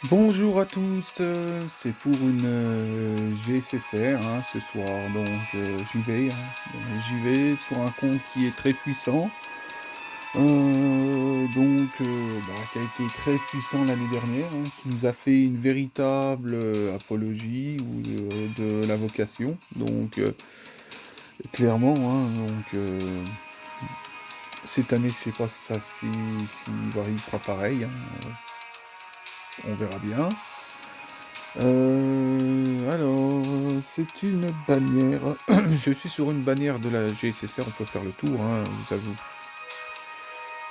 Bonjour à tous, c'est pour une GCCR hein, ce soir, donc j'y vais, hein. J'y vais sur un compte qui est très puissant, qui a été très puissant l'année dernière, hein, qui nous a fait une véritable apologie ou de la vocation, donc clairement, hein, cette année je sais pas si il fera pareil, hein, on verra bien. C'est une bannière. Je suis sur une bannière de la GSSR, on peut faire le tour, hein, je vous avoue.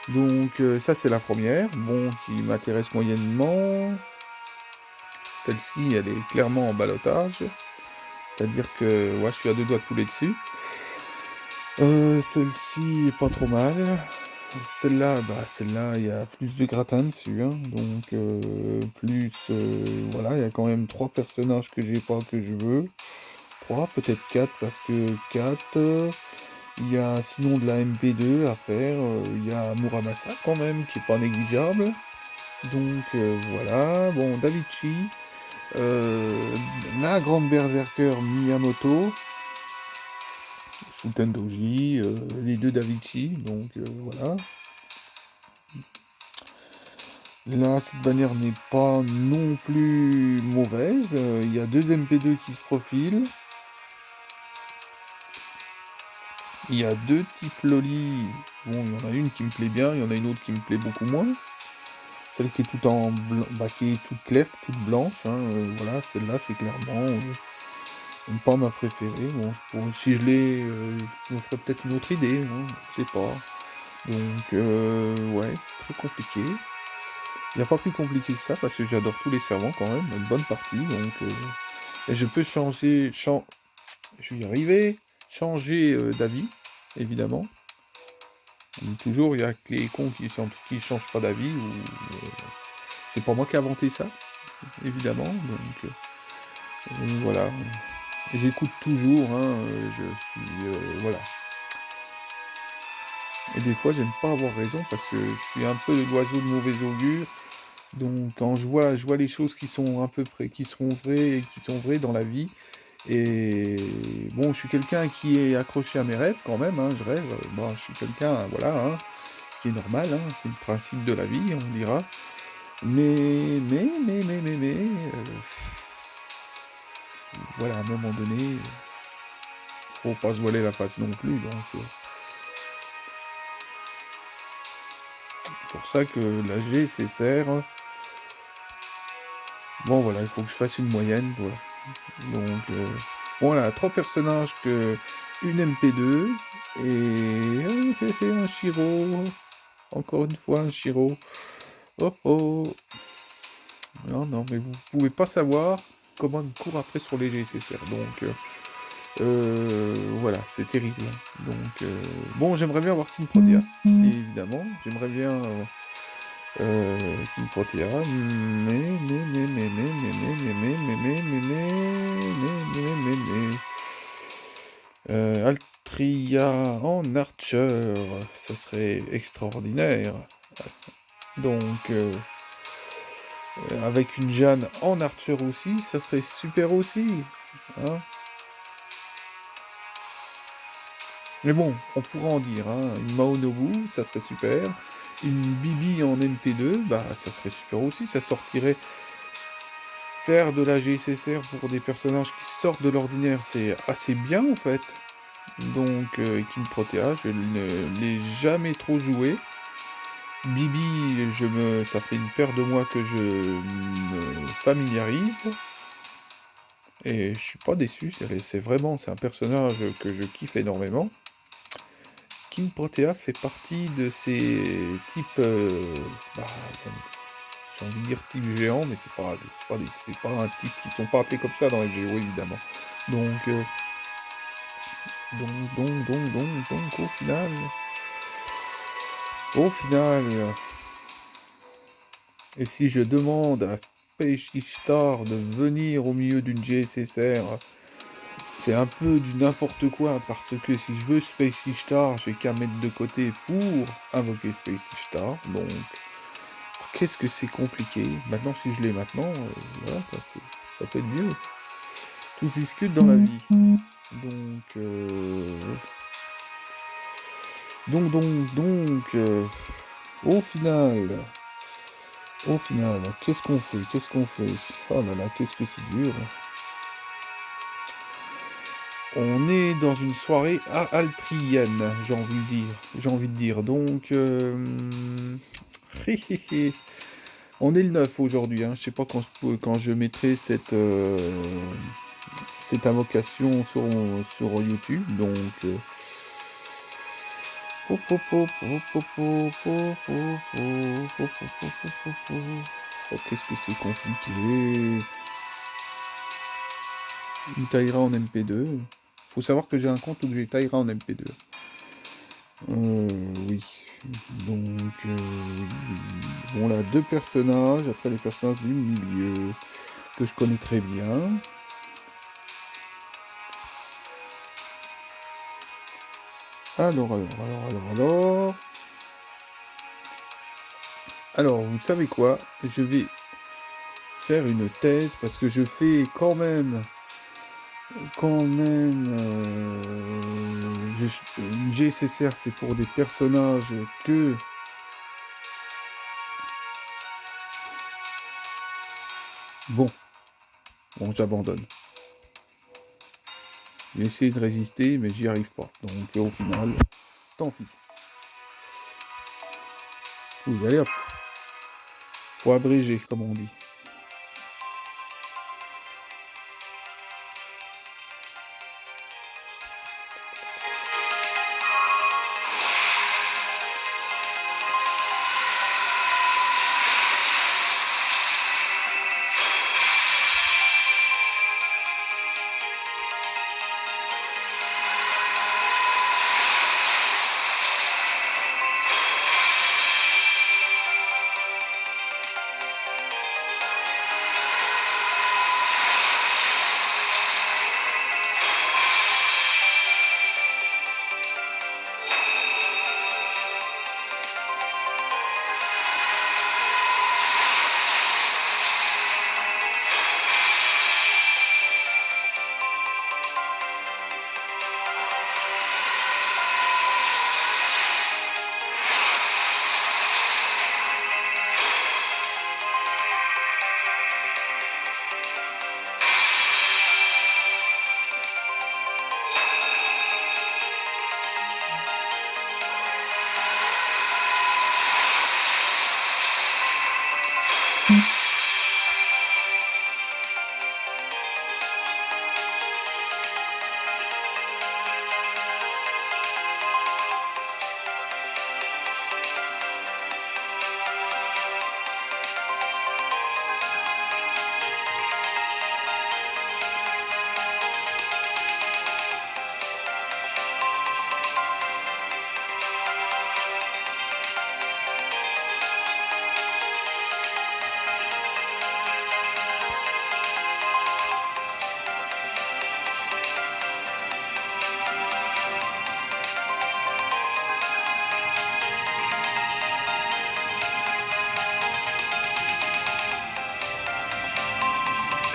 Donc, ça, c'est la première, bon, qui m'intéresse moyennement. Celle-ci, elle est clairement en ballottage. C'est-à-dire que, ouais, je suis à deux doigts de poulet dessus. Celle-ci est pas trop mal. Celle-là, il y a plus de gratin dessus, hein, donc voilà, il y a quand même trois personnages que j'ai pas que je veux. 3, peut-être 4 parce que 4, il y a sinon de la MP2 à faire, il y a Muramasa quand même qui est pas négligeable. Donc voilà, bon Davichi, heu, la grande berserker Miyamoto, Shuten Doji, les 2 Davichi, donc voilà. Là, cette bannière n'est pas non plus mauvaise, il y a 2 MP2 qui se profilent. Il y a 2 types loli, bon, il y en a une qui me plaît bien, il y en a une autre qui me plaît beaucoup moins. Celle qui est toute en blanc, bah, qui est toute claire, toute blanche, hein, voilà, celle-là, c'est clairement, pas ma préférée. Bon, si je l'ai, je me ferais peut-être une autre idée, hein, je sais pas. Donc, ouais, c'est très compliqué. Il n'y a pas plus compliqué que ça, parce que j'adore tous les servants quand même, une bonne partie, donc, et je peux je vais y arriver, changer d'avis, évidemment. Comme toujours, il y a que les cons qui changent pas d'avis, ou c'est pas moi qui ai inventé ça, évidemment, donc voilà. J'écoute toujours, hein, je suis, voilà. Et des fois, j'aime pas avoir raison parce que je suis un peu l'oiseau de mauvais augure. Donc, quand je vois les choses qui sont à peu près, qui sont vraies dans la vie. Et bon, je suis quelqu'un qui est accroché à mes rêves quand même, hein, je rêve. Bon, je suis quelqu'un, voilà, hein, ce qui est normal, hein, c'est le principe de la vie, on dira. Voilà, à un moment donné, faut pas se voiler la face non plus, donc pour ça que la G, c'est serre. Bon, voilà, il faut que je fasse une moyenne, quoi. Donc, voilà, trois personnages une MP2 et un Shiro. Encore une fois, un Shiro. Oh oh. Non, non, mais vous pouvez pas savoir comment il me court après sur les GCCR. Donc, voilà, c'est terrible. Donc, bon, j'aimerais bien avoir King Protea, évidemment. J'aimerais bien King Protea, Altria en Archer, ça serait extraordinaire. Donc, avec une Jeanne en Archer aussi, ça serait super aussi. Hein. Mais bon, on pourra en dire, hein. Une Maonobu, ça serait super. Une Bibi en MP2, bah ça serait super aussi. Ça sortirait. Faire de la GSSR pour des personnages qui sortent de l'ordinaire, c'est assez bien en fait. Donc, King Protea, je ne l'ai jamais trop joué. Bibi, ça fait une paire de mois que je me familiarise. Et je suis pas déçu, c'est un personnage que je kiffe énormément. King Protea fait partie de ces types, bah, bon, j'ai envie de dire type géant, mais c'est pas un type qui sont pas appelés comme ça dans les FGO évidemment. Donc, au final, et si je demande à Space Ishtar de venir au milieu d'une GSSR, c'est un peu du n'importe quoi, parce que si je veux Space Ishtar, j'ai qu'à mettre de côté pour invoquer Space Ishtar, donc qu'est-ce que c'est compliqué. Maintenant, si je l'ai maintenant, voilà, quoi, ça peut être mieux. Tout se discute dans la vie. Donc, au final, qu'est-ce qu'on fait? Qu'est-ce qu'on fait? Oh là là, qu'est-ce que c'est dur. On est dans une soirée altrienne, j'ai envie de dire. Donc, on est le 9 aujourd'hui, hein. Je sais pas quand je mettrai cette invocation sur YouTube, donc... Oh, qu'est-ce que c'est compliqué. Une Taïra en MP2. Faut savoir que j'ai un compte où j'ai Taïra en MP2. Oui. Donc, oui. Bon, là, deux personnages. Après, les personnages du milieu que je connais très bien. Alors. Alors, vous savez quoi? Je vais faire une thèse parce que je fais quand même une GSSR, c'est pour des personnages que... Bon, j'abandonne. J'ai essayé de résister, mais j'y arrive pas. Donc au final, tant pis. Oui, allez hop. Faut abréger, comme on dit.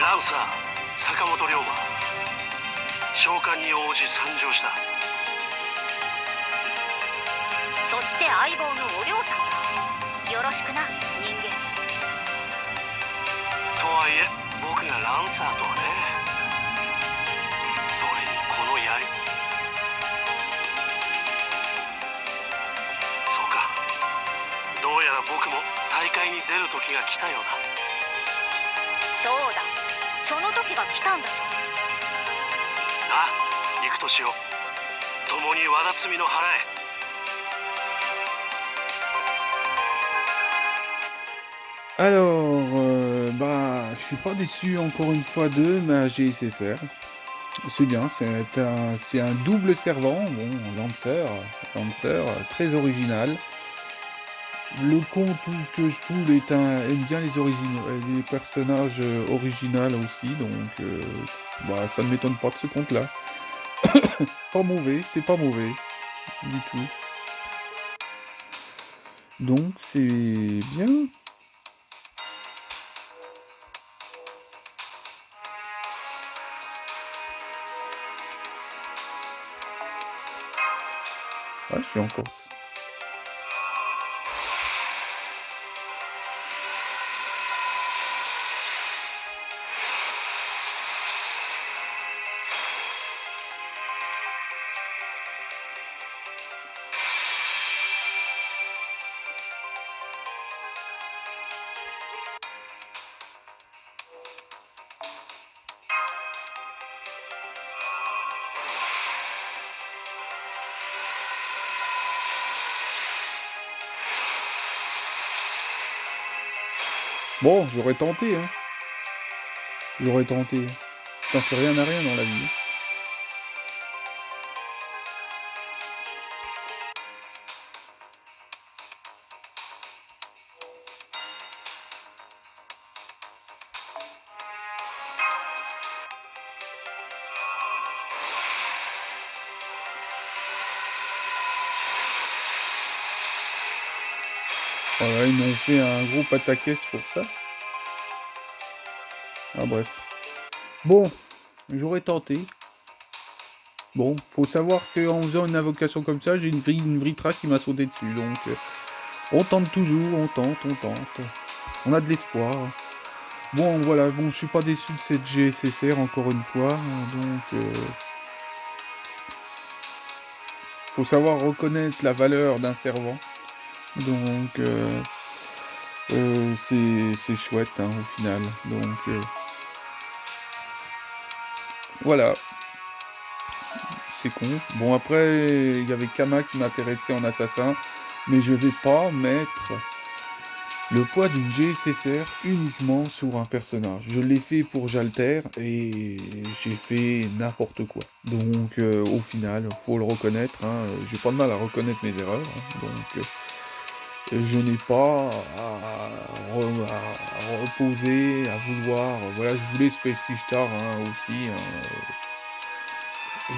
ランサー坂本龍馬召喚に応じ参上した。そして相棒のお嬢さんだ。よろしくな人間。とはいえ僕がランサーとはね。それにこの槍。そうか、どうやら僕も大会に出る時が来たようだ。そうだ、その時が来たんだぞ。ああ、行くとしよう。共に我が罪の払え。Alors, je suis pas déçu encore une fois de ma GSSR. C'est bien, c'est un double servant, bon, Lancer, très original. Le compte que je trouve aime bien les personnages originaux aussi, donc ça ne m'étonne pas de ce compte-là. Pas mauvais, c'est pas mauvais du tout. Donc c'est bien. Ah, je suis en Corse. Bon, j'aurais tenté, hein. J'aurais tenté. T'en fais rien à rien dans la vie. Voilà, ils m'ont fait un gros pataquès pour ça. Ah bref. Bon, j'aurais tenté. Bon, faut savoir qu'en faisant une invocation comme ça, j'ai une Vritra qui m'a sauté dessus. Donc, on tente toujours, on tente. On a de l'espoir. Bon, voilà, bon, je suis pas déçu de cette GSSR encore une fois. Donc, faut savoir reconnaître la valeur d'un servant. Donc, c'est chouette, hein, au final. Donc, voilà. C'est con. Bon, après, il y avait Kama qui m'intéressait en assassin, mais je vais pas mettre le poids d'une GSSR uniquement sur un personnage. Je l'ai fait pour Jalter et j'ai fait n'importe quoi. Donc, au final, faut le reconnaître. Hein, j'ai pas de mal à reconnaître mes erreurs. Hein, donc, je n'ai pas à reposer, à vouloir. Voilà, je voulais Space Star hein, aussi. Hein,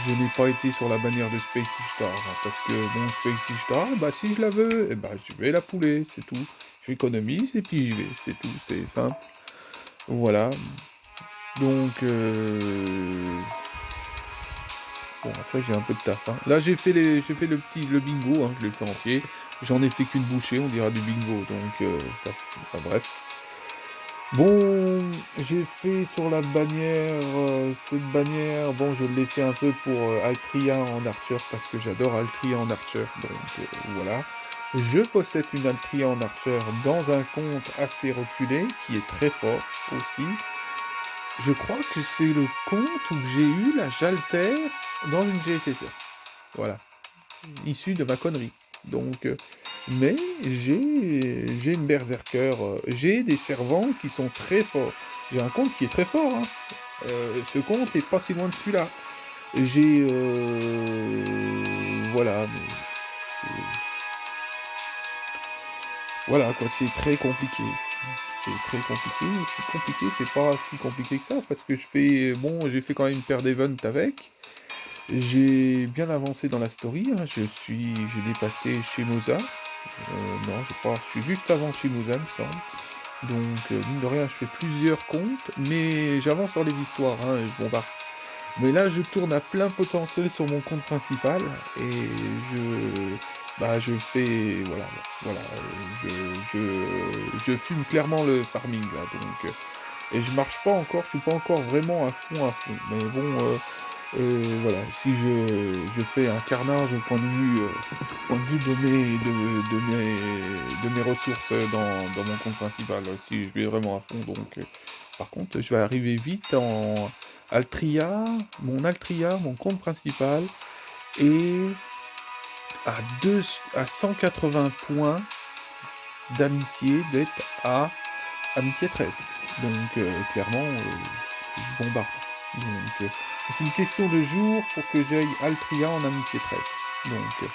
je n'ai pas été sur la bannière de Space Star, hein, parce que bon, Space Star, bah si je la veux, eh bah, je vais la pouler, c'est tout. J'économise et puis j'y vais, c'est tout, c'est simple. Voilà. Donc, bon, après j'ai un peu de taf. Hein. Là j'ai fait le bingo, hein, je l'ai fait entier. J'en ai fait qu'une bouchée, on dira du bingo, donc enfin, bref. Bon, j'ai fait sur la bannière, cette bannière, bon, je l'ai fait un peu pour Altria en Archer, parce que j'adore Altria en Archer, donc voilà. Je possède une Altria en Archer dans un compte assez reculé, qui est très fort aussi. Je crois que c'est le compte où j'ai eu la Jalter dans une GSSR. Voilà, issu de ma connerie. Donc, mais j'ai une berserker, j'ai des servants qui sont très forts. J'ai un compte qui est très fort, hein. Ce compte est pas si loin de celui-là. J'ai, voilà, mais c'est... Voilà, quoi, c'est très compliqué. C'est très compliqué, c'est pas si compliqué que ça, parce que bon, j'ai fait quand même une paire d'events avec. J'ai bien avancé dans la story, hein, j'ai dépassé Shimoza. Non, je suis juste avant Shimoza, me semble. Donc, mine de rien, je fais plusieurs comptes, mais j'avance sur les histoires, hein, et je bombarde. Mais là, je tourne à plein potentiel sur mon compte principal, et je fais, voilà, je fume clairement le farming, là, donc, et je marche pas encore, je suis pas encore vraiment à fond, mais bon, voilà, si je fais un carnage au point de vue de mes ressources dans mon compte principal, si je vais vraiment à fond, donc par contre je vais arriver vite en Altria, mon compte principal est à 180 points d'amitié d'être à amitié 13. Donc clairement je bombarde. Donc c'est une question de jours pour que j'aille Altria en amitié 13. Donc,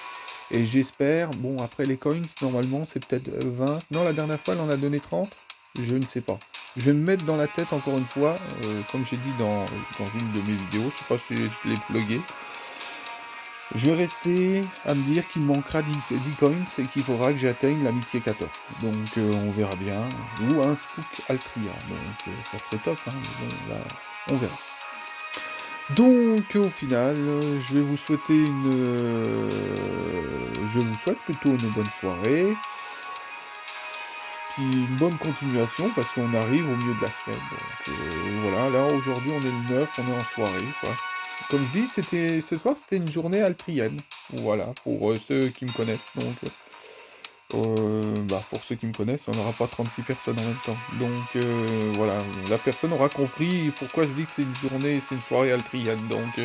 et j'espère, bon après les coins, normalement c'est peut-être 20. Non, la dernière fois elle en a donné 30. Je ne sais pas. Je vais me mettre dans la tête encore une fois, comme j'ai dit dans une de mes vidéos, je sais pas si je l'ai plugué. Je vais rester à me dire qu'il me manquera 10 coins et qu'il faudra que j'atteigne l'amitié 14. Donc on verra bien. Ou un Spook Altria. Donc ça serait top, hein, mais bon, là, on verra. Donc au final, je vous souhaite plutôt une bonne soirée, puis une bonne continuation parce qu'on arrive au milieu de la semaine. Donc voilà, là aujourd'hui on est le 9, on est en soirée, quoi. Comme je dis, ce soir c'était une journée altrienne. Voilà, pour ceux qui me connaissent. Donc pour ceux qui me connaissent, il n'y en aura pas 36 personnes en même temps. Donc voilà, la personne aura compris pourquoi je dis que c'est une soirée altrienne. Donc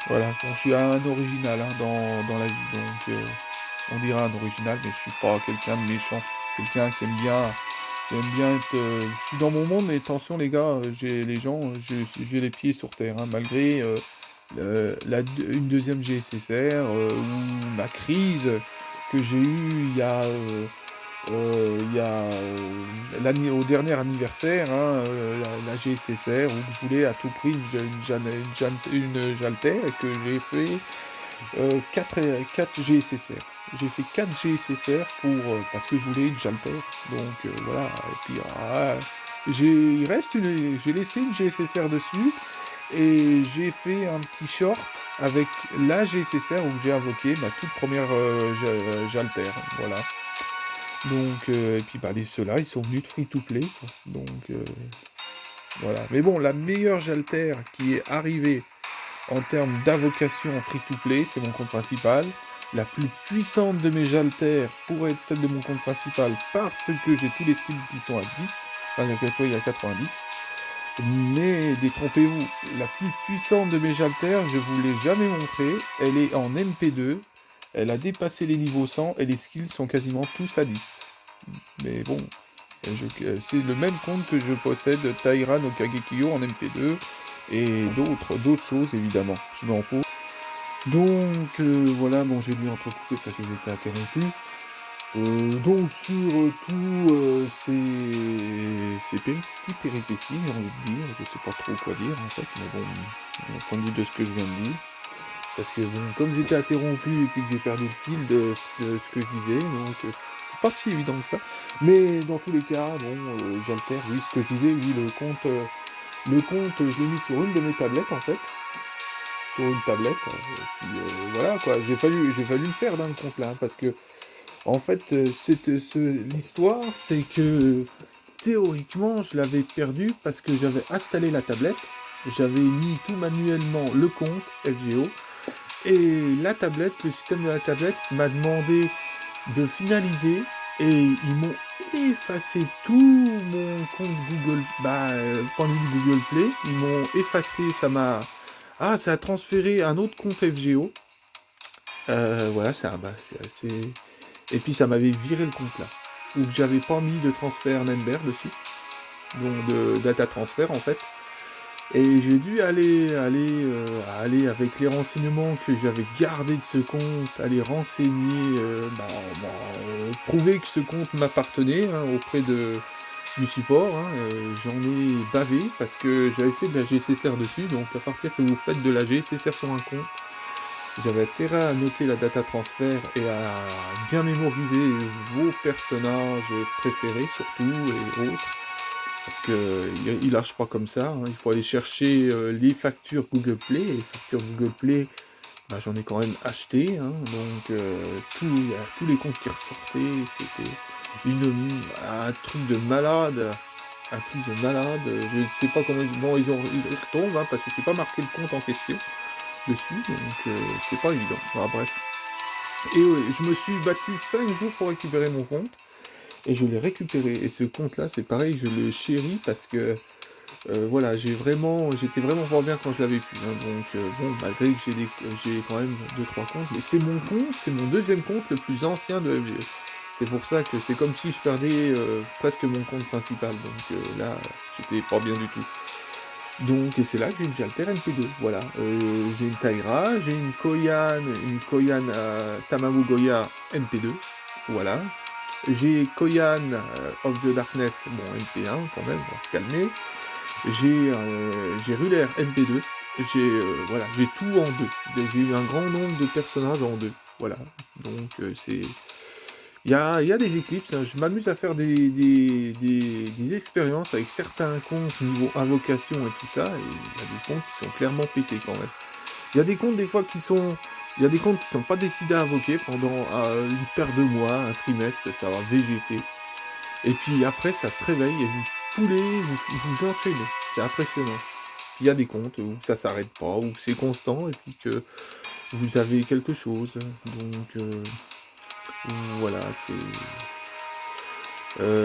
voilà, bon, je suis un original hein, dans la vie, donc on dira un original, mais je suis pas quelqu'un de méchant, quelqu'un qui aime bien être. Je suis dans mon monde, mais attention les gars, j'ai les pieds sur terre, hein, malgré une deuxième GSSR ou ma crise que j'ai eue au dernier anniversaire, hein, la GSSR, où je voulais à tout prix une Jalter et que j'ai fait 4 GSSR. J'ai fait 4 GSSR parce que je voulais une Jalter. Donc voilà, et puis j'ai laissé une GSSR dessus et j'ai fait un petit short avec la GSSR où j'ai invoqué ma toute première Jalter. Voilà. Donc, et puis bah, ceux-là, ils sont venus de free-to-play, quoi. Donc, voilà. Mais bon, la meilleure Jalter qui est arrivée en termes d'invocation en free-to-play, c'est mon compte principal. La plus puissante de mes Jalters pourrait être celle de mon compte principal parce que j'ai tous les skills qui sont à 10. Enfin, il y a 90. Mais détrompez-vous, la plus puissante de mes Jalters, je vous l'ai jamais montrée. Elle est en MP2. Elle a dépassé les niveaux 100 et les skills sont quasiment tous à 10. Mais bon, c'est le même compte que je possède Taira no Kagekyo en MP2 et d'autres choses évidemment. Je mets en pause. Donc voilà, bon j'ai dû entrecouper parce que j'étais interrompu. Donc sur ces petites péripéties, j'ai envie de dire, je sais pas trop quoi dire en fait, mais bon, au point de vue de ce que je viens de dire. Parce que bon, comme j'étais interrompu et puis que j'ai perdu le fil de ce que je disais, donc c'est pas si évident que ça. Mais dans tous les cas, bon, j'altère, oui, ce que je disais, oui, le compte, je l'ai mis sur une de mes tablettes en fait. Sur une tablette, et puis voilà quoi, j'ai fallu le perdre hein, le compte là, hein, parce que en fait, l'histoire, c'est que théoriquement, je l'avais perdu parce que j'avais installé la tablette, j'avais mis tout manuellement le compte FGO, et la tablette, le système de la tablette m'a demandé de finaliser, et ils m'ont effacé tout mon compte Google, point de vue Google Play, ils m'ont effacé, ça a transféré un autre compte FGO, voilà, c'est assez... Et puis ça m'avait viré le compte là. Ou que j'avais pas mis de transfert Nember dessus. Donc de data transfert en fait. Et j'ai dû aller avec les renseignements que j'avais gardés de ce compte, aller renseigner, prouver que ce compte m'appartenait hein, auprès du support. Hein. J'en ai bavé parce que j'avais fait de la GCSR dessus. Donc à partir que vous faites de la GCSR sur un compte, vous avez intérêt à noter la data transfert et à bien mémoriser vos personnages préférés surtout et autres. Parce que il lâche pas comme ça, hein. Il faut aller chercher les factures Google Play. Et les factures Google Play, j'en ai quand même acheté. Hein. Donc tous les comptes qui ressortaient, c'était un truc de malade. Un truc de malade. Je ne sais pas comment... Bon, ils retombent hein, parce que c'est pas marqué le compte en question dessus, donc c'est pas évident. Bref. Et je me suis battu 5 jours pour récupérer mon compte, et je l'ai récupéré. Et ce compte-là, c'est pareil, je le chéris parce que, voilà, j'étais vraiment pas bien quand je l'avais pu. Hein, donc, bon, malgré que j'ai quand même 2-3 comptes, mais c'est mon deuxième compte le plus ancien de FGE. C'est pour ça que c'est comme si je perdais presque mon compte principal. Donc là, j'étais pas bien du tout. Donc, et c'est là que j'ai une Jalter MP2, voilà. J'ai une Taira, j'ai une Koyan Tamamu Goya MP2, voilà. J'ai Koyan of the Darkness, bon, MP1 quand même, on va se calmer. J'ai Ruler MP2, j'ai tout en deux. J'ai eu un grand nombre de personnages en deux, voilà. Donc, c'est... Il y a des éclipses, hein. Je m'amuse à faire des expériences avec certains comptes niveau invocation et tout ça, et il y a des comptes qui sont clairement pétés quand même. Il y a des comptes des fois il y a des comptes qui sont pas décidés à invoquer pendant une paire de mois, un trimestre, ça va végéter. Et puis après, ça se réveille et vous poulez, vous enchaînez. C'est impressionnant. Puis il y a des comptes où ça s'arrête pas, où c'est constant, et puis que vous avez quelque chose. Donc voilà, c'est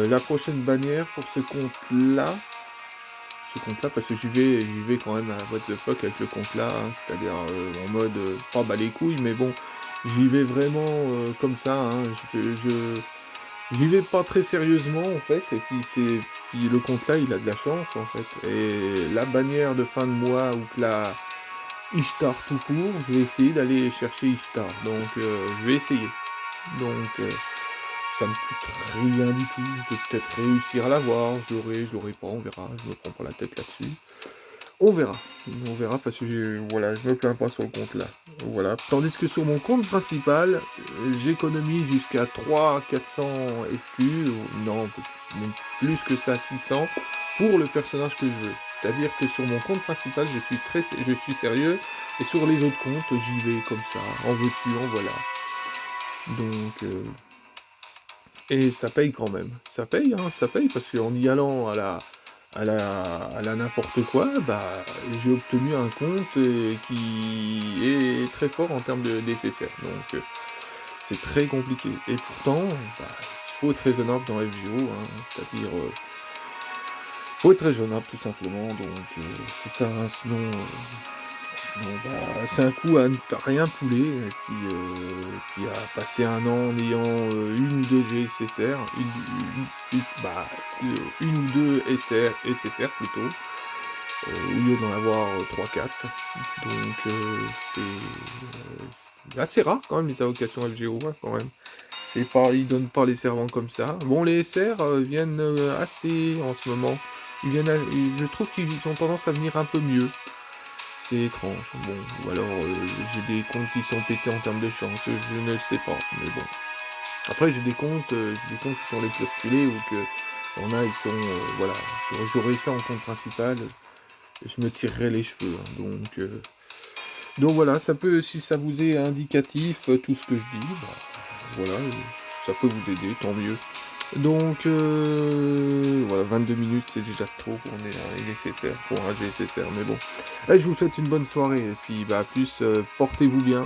la prochaine bannière pour ce compte-là, parce que j'y vais quand même à what the fuck avec le compte-là, hein, c'est-à-dire en mode pas bas les couilles, mais bon, j'y vais vraiment comme ça, hein, j'y vais pas très sérieusement en fait, et puis le compte-là, il a de la chance en fait, et la bannière de fin de mois ou que la Ishtar tout court, je vais essayer d'aller chercher Ishtar, donc je vais essayer, donc ça me coûte rien du tout, je vais peut-être réussir à l'avoir, je l'aurai pas, on verra, je me prends pas la tête là-dessus. On verra parce que voilà, je me plains pas sur le compte là. Voilà. Tandis que sur mon compte principal, j'économise jusqu'à 300-400 SQ, non, même plus que ça, 600, pour le personnage que je veux. C'est-à-dire que sur mon compte principal, je suis sérieux, et sur les autres comptes, j'y vais comme ça, en veux-tu, en voilà. Donc, et ça paye quand même. Ça paye, parce qu'en y allant à la n'importe quoi, bah, j'ai obtenu un compte qui est très fort en termes de DCCR. Donc, c'est très compliqué. Et pourtant, bah, il faut être raisonnable dans FGO, hein, c'est-à-dire, faut être raisonnable tout simplement. Donc, c'est ça, hein, sinon, bah, c'est un coup à ne pas rien pouler, et puis à passer un an en ayant une ou deux GSSR, une ou deux SSR plutôt, au lieu d'en avoir 3-4. Donc c'est assez rare quand même les allocations FGO, hein, quand même. C'est pas, ils donnent pas les servants comme ça. Bon, les SR viennent assez en ce moment. Je trouve qu'ils ont tendance à venir un peu mieux. C'est étrange, bon, ou alors j'ai des comptes qui sont pétés en termes de chance, je ne sais pas, mais bon. Après j'ai des comptes qui sont les plus reculés, ou que ils sont, voilà, j'aurais ça en compte principal, je me tirerais les cheveux, hein, donc voilà, ça peut, si ça vous est indicatif, tout ce que je dis, bah, voilà, ça peut vous aider, tant mieux. Donc voilà, 22 minutes, c'est déjà trop pour un nécessaire, pour un GSSR, mais bon. Allez, je vous souhaite une bonne soirée, et puis bah à plus, portez-vous bien.